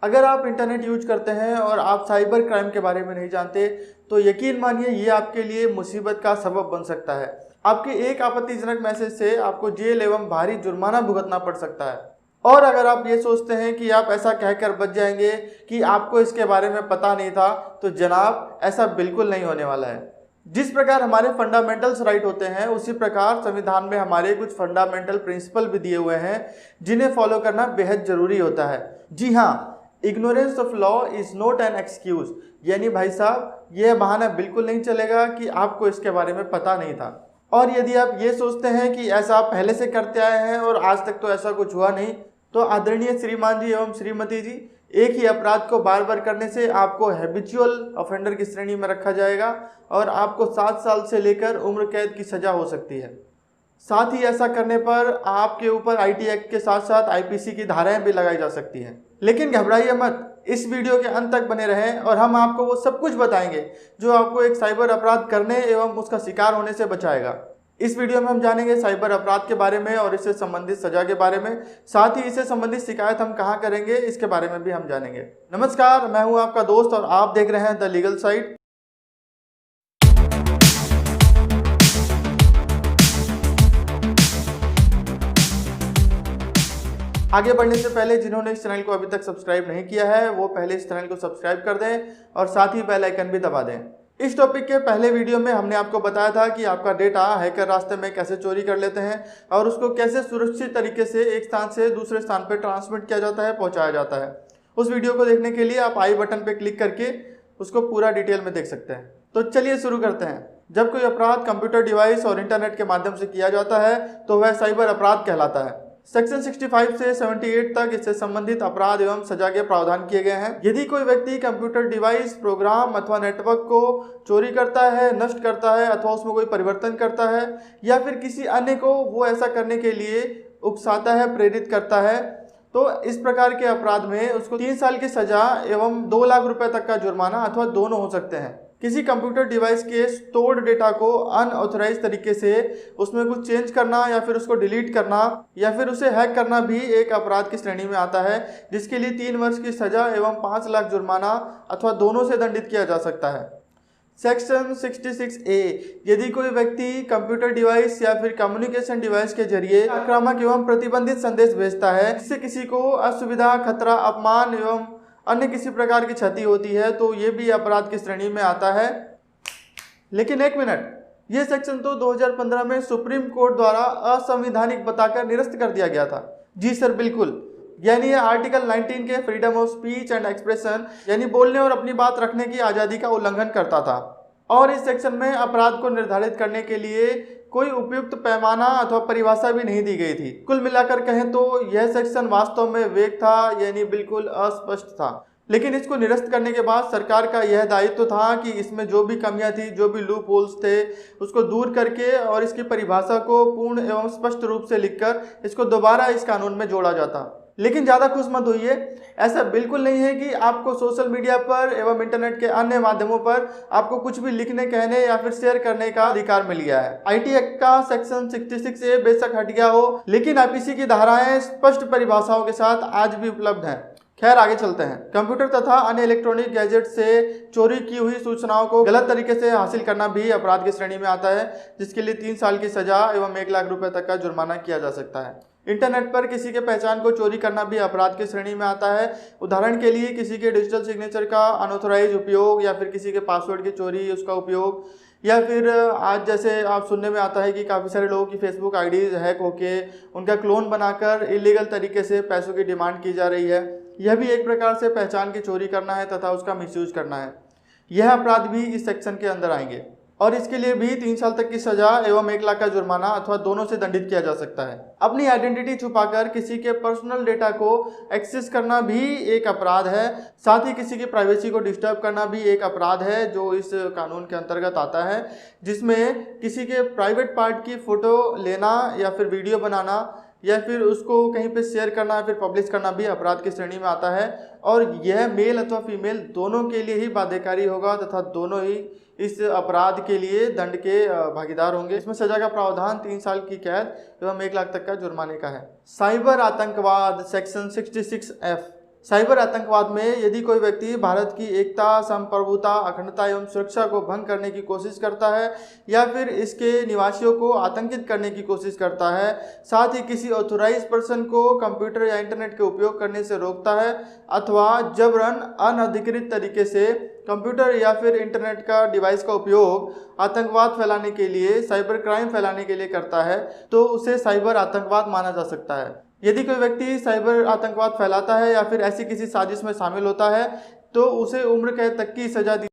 अगर आप internet use करते हैं और आप साइबर क्राइम के बारे में नहीं जानते तो यकीन मानिए ये आपके लिए मुसीबत का सबब बन सकता है। आपके एक आपत्तिजनक मैसेज से आपको जेल एवं भारी जुर्माना भुगतना पड़ सकता है। और अगर आप ये सोचते हैं कि आप ऐसा कहकर बच जाएंगे कि आपको इसके बारे में पता नहीं था, तो जनाब ऐसा बिल्कुल नहीं होने वाला है। जिस प्रकार हमारे फंडामेंटल्स राइट होते हैं उसी प्रकार संविधान में हमारे कुछ फंडामेंटल प्रिंसिपल भी दिए हुए हैं जिन्हें फॉलो करना बेहद जरूरी होता है। जी हाँ, ignorance of law is not an excuse, यानी भाई साहब यह बहाना बिल्कुल नहीं चलेगा कि आपको इसके बारे में पता नहीं था। और यदि आप ये सोचते हैं कि ऐसा आप पहले से करते आए हैं और आज तक तो ऐसा कुछ हुआ नहीं, तो आदरणीय श्रीमान जी एवं श्रीमती जी, एक ही अपराध को बार बार करने से आपको हैबिचुअल ऑफेंडर की श्रेणी में रखा जाएगा और आपको 7 साल से लेकर उम्र कैद की सजा हो सकती है। साथ ही ऐसा करने पर आपके ऊपर आईटी एक्ट के साथ साथ आईपीसी की धाराएं भी लगाई जा सकती हैं। लेकिन घबराइए मत, इस वीडियो के अंत तक बने रहें और हम आपको वो सब कुछ बताएंगे जो आपको एक साइबर अपराध करने एवं उसका शिकार होने से बचाएगा। इस वीडियो में हम जानेंगे साइबर अपराध के बारे में और इससे संबंधित सजा के बारे में, साथ ही इससे संबंधित शिकायत हम कहां करेंगे इसके बारे में भी हम जानेंगे। नमस्कार, मैं हूं आपका दोस्त और आप देख रहे हैं द लीगल साइड। आगे बढ़ने से पहले जिन्होंने इस चैनल को अभी तक सब्सक्राइब नहीं किया है वो पहले इस चैनल को सब्सक्राइब कर दें और साथ ही बेल आइकन भी दबा दें। इस टॉपिक के पहले वीडियो में हमने आपको बताया था कि आपका डेटा हैकर रास्ते में कैसे चोरी कर लेते हैं और उसको कैसे सुरक्षित तरीके से एक स्थान से दूसरे स्थान पर ट्रांसमिट किया जाता है, पहुंचाया जाता है। उस वीडियो को देखने के लिए आप आई बटन पर क्लिक करके उसको पूरा डिटेल में देख सकते हैं। तो चलिए शुरू करते हैं। जब कोई अपराध कंप्यूटर डिवाइस और इंटरनेट के माध्यम से किया जाता है तो वह साइबर अपराध कहलाता है। सेक्शन 65 से 78 तक इससे संबंधित अपराध एवं सजा के प्रावधान किए गए हैं। यदि कोई व्यक्ति कंप्यूटर डिवाइस, प्रोग्राम अथवा नेटवर्क को चोरी करता है, नष्ट करता है अथवा उसमें कोई परिवर्तन करता है या फिर किसी अन्य को वो ऐसा करने के लिए उकसाता है, प्रेरित करता है, तो इस प्रकार के अपराध में उसको 3 साल की सजा एवं 2 लाख रुपए तक का जुर्माना अथवा दोनों हो सकते हैं। किसी कंप्यूटर डिवाइस के स्टोर्ड डेटा को अनऑथराइज तरीके से उसमें कुछ चेंज करना या फिर उसको डिलीट करना या फिर उसे हैक करना भी एक अपराध की श्रेणी में आता है, जिसके लिए 3 वर्ष की सजा एवं 5 लाख जुर्माना अथवा दोनों से दंडित किया जा सकता है। सेक्शन 66A, यदि कोई व्यक्ति कंप्यूटर डिवाइस या फिर कम्युनिकेशन डिवाइस के जरिए आक्रामक एवं प्रतिबंधित संदेश भेजता है जिससे किसी को असुविधा, खतरा, अपमान एवं अन्य किसी प्रकार की क्षति होती है, तो ये भी अपराध की श्रेणी में आता है। लेकिन एक मिनट, ये सेक्शन तो 2015 में सुप्रीम कोर्ट द्वारा असंवैधानिक बताकर निरस्त कर दिया गया था। जी सर, बिल्कुल, यानी ये आर्टिकल 19 के freedom of speech and expression यानी बोलने और अपनी बात रखने की आज़ादी का उल्लंघन करता था। और इस सेक्शन में अपराध को निर्धारित करने के लिए कोई उपयुक्त पैमाना अथवा परिभाषा भी नहीं दी गई थी। कुल मिलाकर कहें तो यह सेक्शन वास्तव में वेग था, यानी बिल्कुल अस्पष्ट था। लेकिन इसको निरस्त करने के बाद सरकार का यह दायित्व था कि इसमें जो भी कमियां थी, जो भी लूप होल्स थे, उसको दूर करके और इसकी परिभाषा को पूर्ण एवं स्पष्ट रूप से लिखकर इसको दोबारा इस कानून में जोड़ा जाता। लेकिन ज़्यादा खुश मत होइए, ऐसा बिल्कुल नहीं है कि आपको सोशल मीडिया पर एवं इंटरनेट के अन्य माध्यमों पर आपको कुछ भी लिखने, कहने या फिर शेयर करने का अधिकार मिल गया है। आईटी एक्ट का सेक्शन 66A बेशक हट गया हो, लेकिन आईपीसी की धाराएं स्पष्ट परिभाषाओं के साथ आज भी उपलब्ध हैं। खैर, आगे चलते हैं। कंप्यूटर तथा अन्य इलेक्ट्रॉनिक गैजेट से चोरी की हुई सूचनाओं को गलत तरीके से हासिल करना भी अपराध की श्रेणी में आता है, जिसके लिए 3 साल की सजा एवं 1 लाख रुपए तक का जुर्माना किया जा सकता है। इंटरनेट पर किसी के पहचान को चोरी करना भी अपराध की श्रेणी में आता है। उदाहरण के लिए किसी के डिजिटल सिग्नेचर का अनऑथराइज उपयोग या फिर किसी के पासवर्ड की चोरी, उसका उपयोग, या फिर आज जैसे आप सुनने में आता है कि काफ़ी सारे लोगों की फेसबुक आईडीज हैक होके उनका क्लोन बनाकर इलीगल तरीके से पैसों की डिमांड की जा रही है। यह भी एक प्रकार से पहचान की चोरी करना है तथा उसका मिसयूज करना है। यह अपराध भी इस सेक्शन के अंदर आएंगे और इसके लिए भी 3 साल तक की सजा एवं 1 लाख का जुर्माना अथवा दोनों से दंडित किया जा सकता है। अपनी आइडेंटिटी छुपाकर किसी के पर्सनल डेटा को एक्सेस करना भी एक अपराध है। साथ ही किसी की प्राइवेसी को डिस्टर्ब करना भी एक अपराध है जो इस कानून के अंतर्गत आता है, जिसमें किसी के प्राइवेट पार्ट की फ़ोटो लेना या फिर वीडियो बनाना या फिर उसको कहीं पे शेयर करना या फिर पब्लिश करना भी अपराध की श्रेणी में आता है। और यह मेल अथवा फीमेल दोनों के लिए ही बाध्यकारी होगा तथा दोनों ही इस अपराध के लिए दंड के भागीदार होंगे। इसमें सजा का प्रावधान 3 साल की कैद एवं 1 लाख तक का जुर्माने का है। साइबर आतंकवाद सेक्शन 66F, साइबर आतंकवाद में यदि कोई व्यक्ति भारत की एकता, संप्रभुता, अखंडता एवं सुरक्षा को भंग करने की कोशिश करता है या फिर इसके निवासियों को आतंकित करने की कोशिश करता है, साथ ही किसी ऑथोराइज पर्सन को कंप्यूटर या इंटरनेट के उपयोग करने से रोकता है अथवा जबरन अनधिकृत तरीके से कंप्यूटर या फिर इंटरनेट का डिवाइस का उपयोग आतंकवाद फैलाने के लिए, साइबर क्राइम फैलाने के लिए करता है, तो उसे साइबर आतंकवाद माना जा सकता है। यदि कोई व्यक्ति साइबर आतंकवाद फैलाता है या फिर ऐसी किसी साजिश में शामिल होता है तो उसे उम्र कैद तक की सजा दी